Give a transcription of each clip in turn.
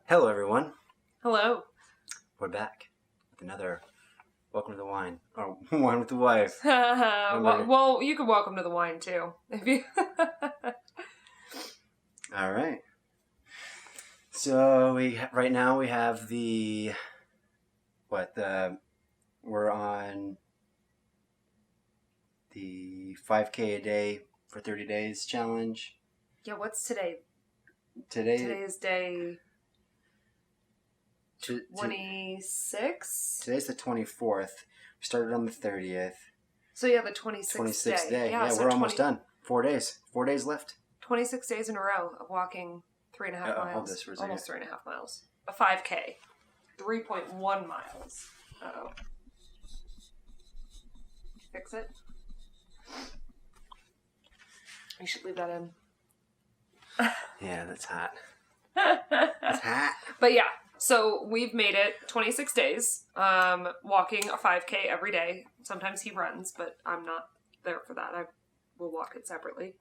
Hello, everyone. Hello. We're back with another Welcome to the Wine, or Wine with the Wife. well, you can welcome to the wine too. If you. All right. So right now we have we're on the 5K a day for 30 days challenge. Yeah, what's today? Today is day 26. Today's the 24th. We started on the 30th. So yeah, the 26th day. Yeah, so we're almost done. 4 days. 4 days left. 26 days in a row of walking 3.5 miles. Hold this for a second. Almost 3.5 miles. A 5K. 3.1 miles. Uh-oh. Fix it. You should leave that in. Yeah, that's hot. That's hot. But yeah, so we've made it 26 days, walking a 5K every day. Sometimes he runs, but I'm not there for that. I will walk it separately.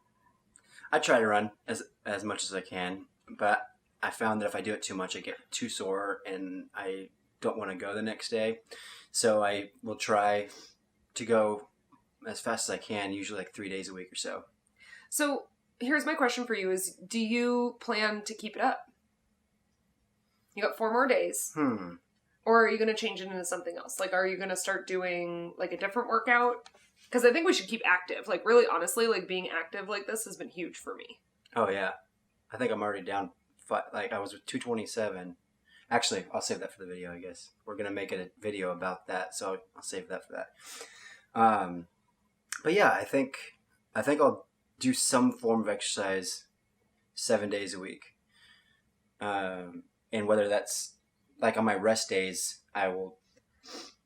I try to run as much as I can, but I found that if I do it too much, I get too sore and I don't want to go the next day. So I will try to go as fast as I can, usually like 3 days a week or so. So here's my question for you is, do you plan to keep it up? You got 4 more days. Or are you going to change it into something else? Like, are you going to start doing like a different workout? Because I think we should keep active. Like, really, honestly, like being active like this has been huge for me. Oh, yeah. I think I'm already down. Like, I was with 227. Actually, I'll save that for the video, I guess. We're going to make a video about that, so I'll save that for that. But yeah, I think I'll do some form of exercise 7 days a week. And whether that's like on my rest days, I will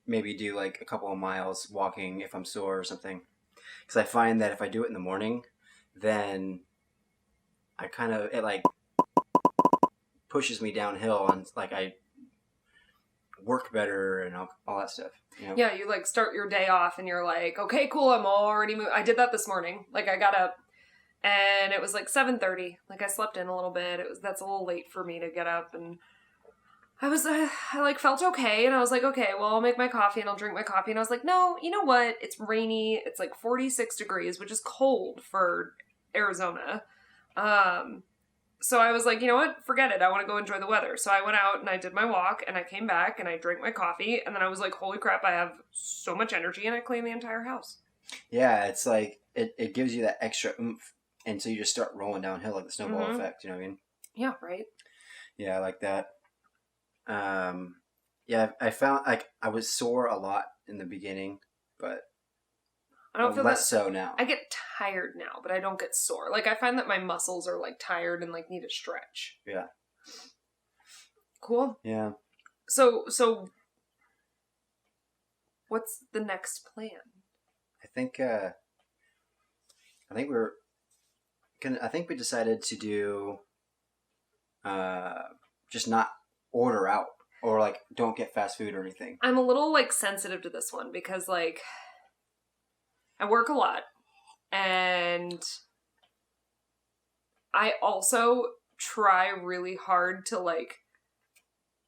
maybe do like a couple of miles walking if I'm sore or something. Because I find that if I do it in the morning, then it like pushes me downhill and like I work better and all that stuff. You know? Yeah, you like start your day off and you're like, okay, cool, I'm already moving. I did that this morning. Like I got up and it was like 7:30. Like I slept in a little bit. That's a little late for me to get up, and I like felt okay, and I was like, okay, well, I'll make my coffee and I'll drink my coffee. And I was like, no, you know what? It's rainy. It's like 46 degrees, which is cold for Arizona. So I was like, you know what? Forget it. I want to go enjoy the weather. So I went out and I did my walk and I came back and I drank my coffee, and then I was like, holy crap, I have so much energy, and I cleaned the entire house. Yeah, it's like it gives you that extra oomph. And so you just start rolling downhill like the snowball effect, you know what I mean? Yeah, right? Yeah, I like that. Yeah, I found like I was sore a lot in the beginning, but I don't feel less so now. I get tired now, but I don't get sore. Like I find that my muscles are like tired and like need a stretch. Yeah. Cool. Yeah. So what's the next plan? I think we decided to do just not order out or like don't get fast food or anything. I'm a little like sensitive to this one because like I work a lot and I also try really hard to like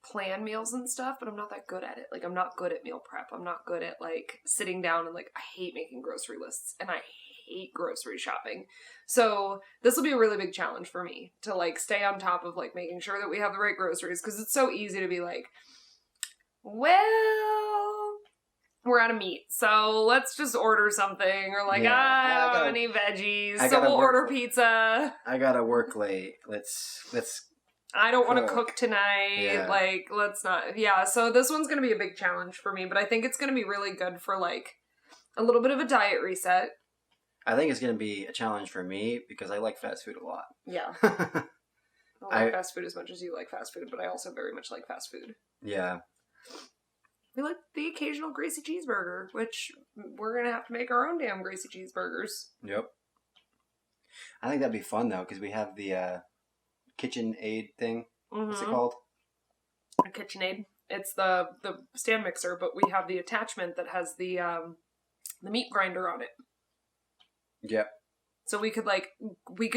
plan meals and stuff, but I'm not that good at it. Like I'm not good at meal prep. I'm not good at like sitting down and like I hate making grocery lists and I hate grocery shopping. So this will be a really big challenge for me to like stay on top of like making sure that we have the right groceries, because it's so easy to be like, well, we're out of meat, so let's just order something, or like, I don't have any veggies, so we'll order pizza. I gotta work late. Let's I don't want to cook tonight. Yeah. Like, let's not. Yeah, so this one's going to be a big challenge for me, but I think it's going to be really good for, like, a little bit of a diet reset. I think it's going to be a challenge for me because I like fast food a lot. Yeah. I like fast food as much as you like fast food, but I also very much like fast food. Yeah. We like the occasional greasy cheeseburger, which we're going to have to make our own damn greasy cheeseburgers. Yep. I think that'd be fun, though, because we have the KitchenAid thing. What's it called? A KitchenAid. It's the stand mixer, but we have the attachment that has the meat grinder on it. Yep. So we could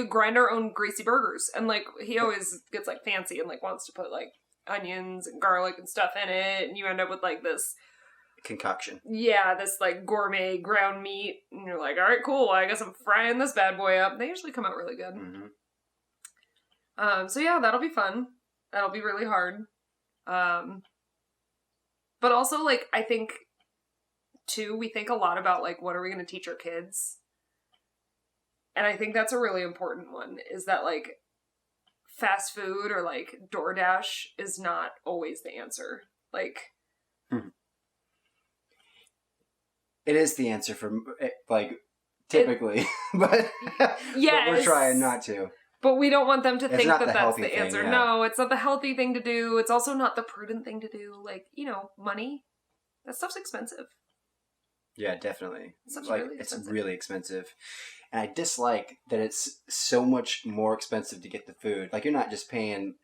grind our own greasy burgers, and like he always gets like fancy and like wants to put like onions and garlic and stuff in it, and you end up with like this concoction. Yeah, this like gourmet ground meat, and you're like, all right, cool. I guess I'm frying this bad boy up. They usually come out really good. Mm-hmm. So yeah, that'll be fun. That'll be really hard. But also, like, I think too, we think a lot about like, what are we going to teach our kids? And I think that's a really important one. Is that like fast food or like DoorDash is not always the answer. Like. It is the answer for, like, typically, but we're trying not to. But we don't want them to think that that's the thing, answer. Yeah. No, it's not the healthy thing to do. It's also not the prudent thing to do. Like, money, that stuff's expensive. Yeah, definitely. Really it's really expensive. And I dislike that it's so much more expensive to get the food. Like, you're not just paying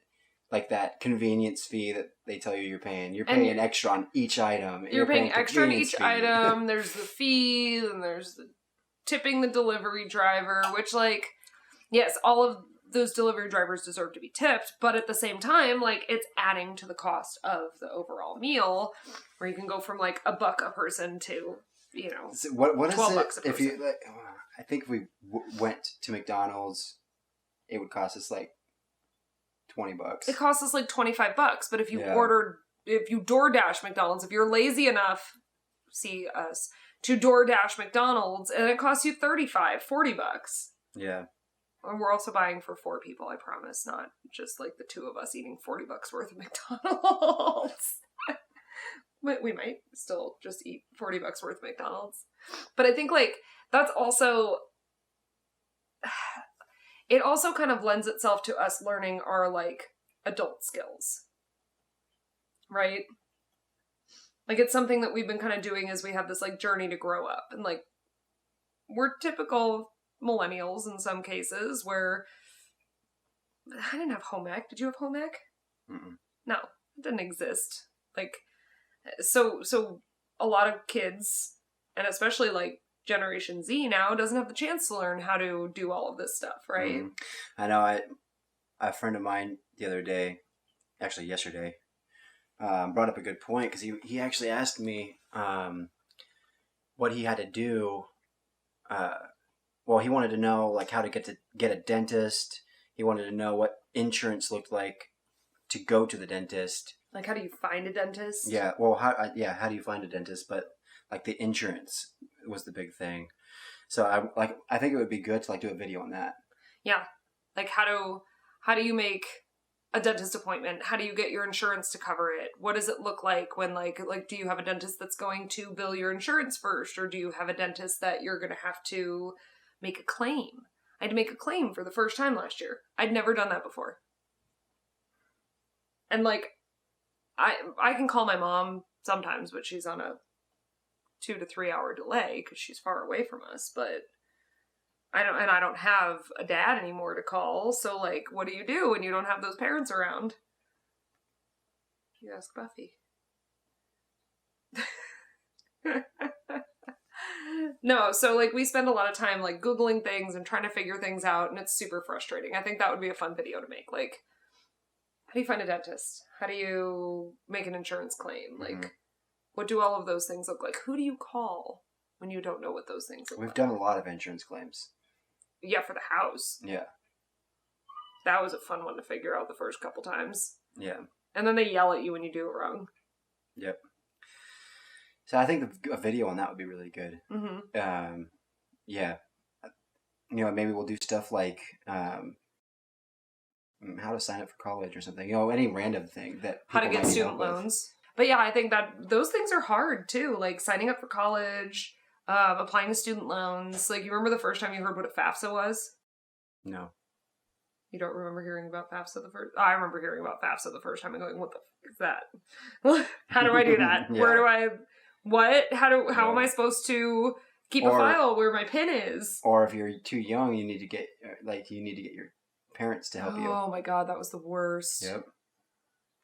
like that convenience fee that they tell you you're paying. You're paying extra on each item. You're paying extra on each item. There's the fee, and there's the tipping the delivery driver, which, like, yes, all of those delivery drivers deserve to be tipped, but at the same time, like, it's adding to the cost of the overall meal, where you can go from, like, $1 a person to, So what is $12 it? a person. If you, like, I think if we went to McDonald's, it would cost us, like, $20. It costs us like $25, but if you DoorDash McDonald's, if you're lazy enough, see us, to DoorDash McDonald's, and it costs you $35, $40. Yeah. And we're also buying for 4 people, I promise, not just like the 2 of us eating $40 worth of McDonald's. We might still just eat $40 worth of McDonald's. But I think like that's also... It also kind of lends itself to us learning our, like, adult skills. Right? Like, it's something that we've been kind of doing as we have this, like, journey to grow up. And, like, we're typical millennials in some cases where... I didn't have home ec. Did you have home ec? Mm-mm. No. It didn't exist. Like, so a lot of kids, and especially, like, Generation Z now doesn't have the chance to learn how to do all of this stuff, right? Mm-hmm. I know. A friend of mine the other day, actually yesterday, brought up a good point because he actually asked me what he had to do. Well, he wanted to know like how to get a dentist. He wanted to know what insurance looked like to go to the dentist. Like, how do you find a dentist? Yeah. Well, how do you find a dentist? But like the insurance was the big thing. So I think it would be good to like do a video on that. Yeah. Like how do you make a dentist appointment? How do you get your insurance to cover it? What does it look like when like do you have a dentist that's going to bill your insurance first, or do you have a dentist that you're going to have to make a claim? I had to make a claim for the first time last year. I'd never done that before. And like I can call my mom sometimes, but she's on a 2 to 3 hour delay because she's far away from us, but I don't have a dad anymore to call. So like, what do you do when you don't have those parents around? You ask Buffy. No, so like we spend a lot of time like Googling things and trying to figure things out, and it's super frustrating. I think that would be a fun video to make. Like, how do you find a dentist? How do you make an insurance claim? Like, what do all of those things look like? Who do you call when you don't know what those things look like? We've done a lot of insurance claims. Yeah, for the house. Yeah. That was a fun one to figure out the first couple times. Yeah. And then they yell at you when you do it wrong. Yep. So I think a video on that would be really good. Mm-hmm. Yeah. Maybe we'll do stuff like how to sign up for college or something. Any random thing that how to get student loans. But yeah, I think that those things are hard too. Like signing up for college, applying to student loans. Like, you remember the first time you heard what a FAFSA was? No. You don't remember hearing about FAFSA the first? I remember hearing about FAFSA the first time and going, "What the f is that? How do I do that? Yeah. Where do I? What? How am I supposed to keep a file where my PIN is?" Or if you're too young, you need to get your parents to help you. Oh my god, that was the worst. Yep.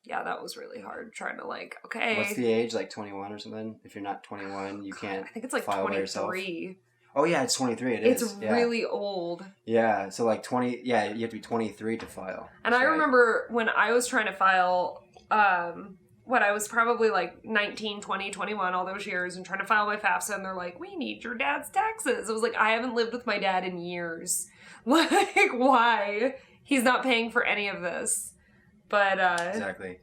Yeah, that was really hard. Trying to like, okay. What's the age? Like 21 or something? If you're not 21, you can't. I think it's like file 23. Oh yeah, it's 23. It's really old. Yeah, so like 20. Yeah, you have to be 23 to file. And I remember when I was trying to file, what, I was probably like 19, 20, 21, all those years, and trying to file my FAFSA, and they're like, we need your dad's taxes. I was like, I haven't lived with my dad in years. Like, why? He's not paying for any of this. But, Exactly.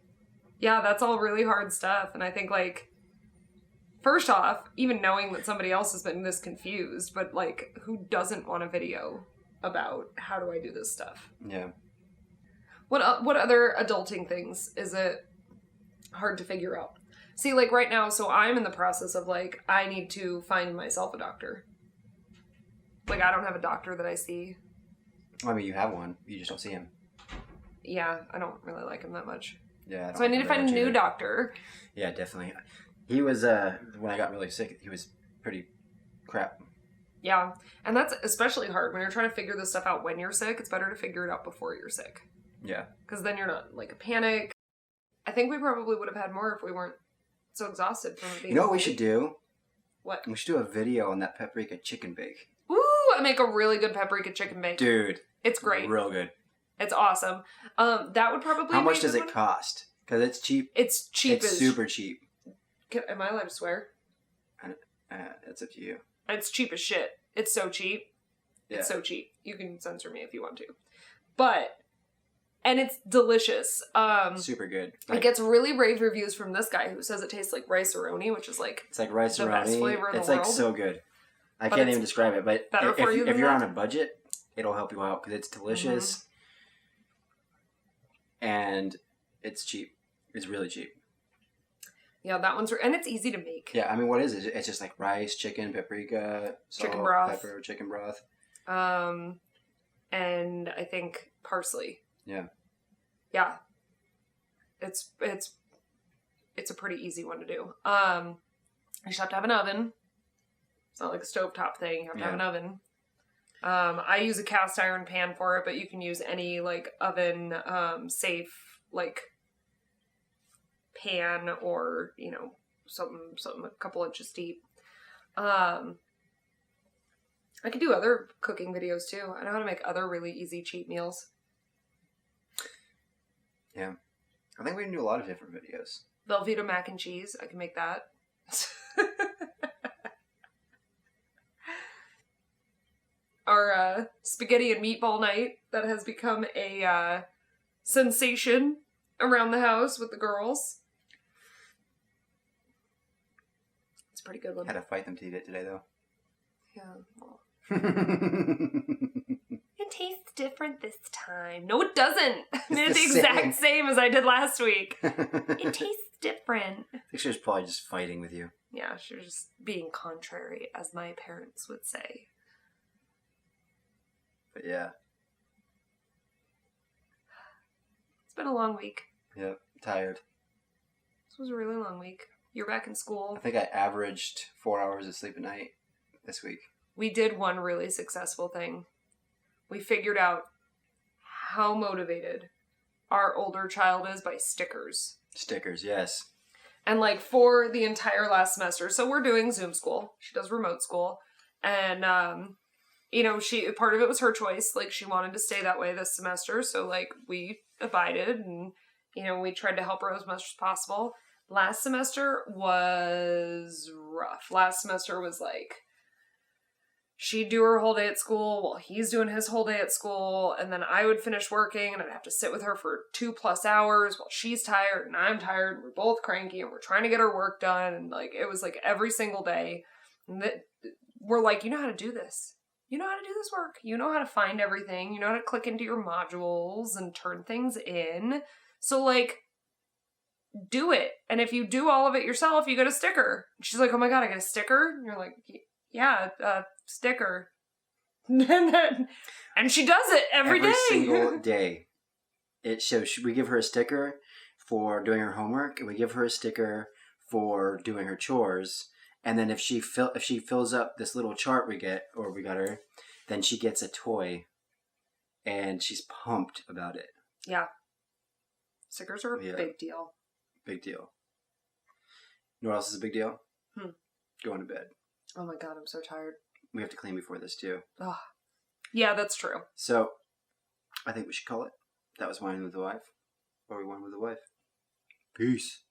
yeah, that's all really hard stuff. And I think, like, first off, even knowing that somebody else has been this confused, but, like, who doesn't want a video about how do I do this stuff? Yeah. What other adulting things is it hard to figure out? See, like, right now, so I'm in the process of, like, I need to find myself a doctor. Like, I don't have a doctor that I see. Well, I mean, you have one. You just don't see him. Yeah, I don't really like him that much. Yeah. So I need to find a new doctor. doctor. Yeah, definitely. He was, when I got really sick, he was pretty crap. Yeah, and that's especially hard when you're trying to figure this stuff out when you're sick. It's better to figure it out before you're sick. Yeah. Because then you're not, like, a panic. I think we probably would have had more if we weren't so exhausted from it being... You know what we should do? What? We should do a video on that paprika chicken bake. Woo! I make a really good paprika chicken bake. Dude. It's great. Real good. It's awesome. That would probably How be much a does good it one. cost? Because it's cheap. It's cheap It's as... super cheap. Am I allowed to swear? It's up to you. It's cheap as shit. It's so cheap. Yeah. It's so cheap. You can censor me if you want to. But... And it's delicious. Super good. It gets really rave reviews from this guy who says it tastes like rice-a-roni, which is like It's like rice the best flavor in the It's like world. so good. I But can't it's even describe it, but better for you if than you're that. on a budget, it'll help you out because it's delicious and it's cheap. It's really cheap. yeah, that one's and it's easy to make. Yeah, I mean, what is it? It's just like rice, chicken, paprika, salt, Chicken broth. pepper, chicken broth. And I think parsley. Yeah. Yeah. It's a pretty easy one to do. You just have to have an oven. It's not like a stovetop thing. You have to have an oven. I use a cast iron pan for it, but you can use any like oven safe like pan or, you know, something a couple inches deep. I could do other cooking videos too. I know how to make other really easy cheap meals. Yeah. I think we can do a lot of different videos. Velveeta mac and cheese. I can make that. Our spaghetti and meatball night that has become a sensation around the house with the girls. It's a pretty good one. Had to fight them to eat it today, though. Yeah. Well, it tastes different this time. No, it doesn't. I made it the the exact same as I did last week. It I tastes different. think she was probably just fighting with you. Yeah, she was just being contrary, as my parents would say. But yeah. It's been a long week. Yep. Tired. This was a really long week. You're back in school. I think I averaged 4 hours of sleep a night this week. We did one really successful thing. We figured out how motivated our older child is by stickers. Stickers, yes. And like for the entire last semester, so we're doing Zoom school. She does remote school. And, you know, part of it was her choice. Like she wanted to stay that way this semester. So like we abided and, you know, we tried to help her as much as possible. Last semester was rough. Last semester was like, she'd do her whole day at school while he's doing his whole day at school, and then I would finish working and I'd have to sit with her for 2+ hours while she's tired and I'm tired and we're both cranky and we're trying to get our work done, and like it was like every single day. And we're like, you know how to do this. You know how to do this work. You know how to find everything. You know how to click into your modules and turn things in. So like, do it. And if you do all of it yourself, you get a sticker. And she's like, oh my God, I get a sticker? And you're like, yeah, sticker. And she does it every day. Single day. It shows. We give her a sticker for doing her homework, and we give her a sticker for doing her chores. And then if she fills up this little chart we got her, then she gets a toy, and she's pumped about it. Yeah. Stickers are a big deal. Big deal. You know what else is a big deal? Going to bed. Oh my God, I'm so tired. We have to clean before this too. Oh. Yeah, that's true. So, I think we should call it. That was Wine with the Wife. Or we wine with the wife. Peace.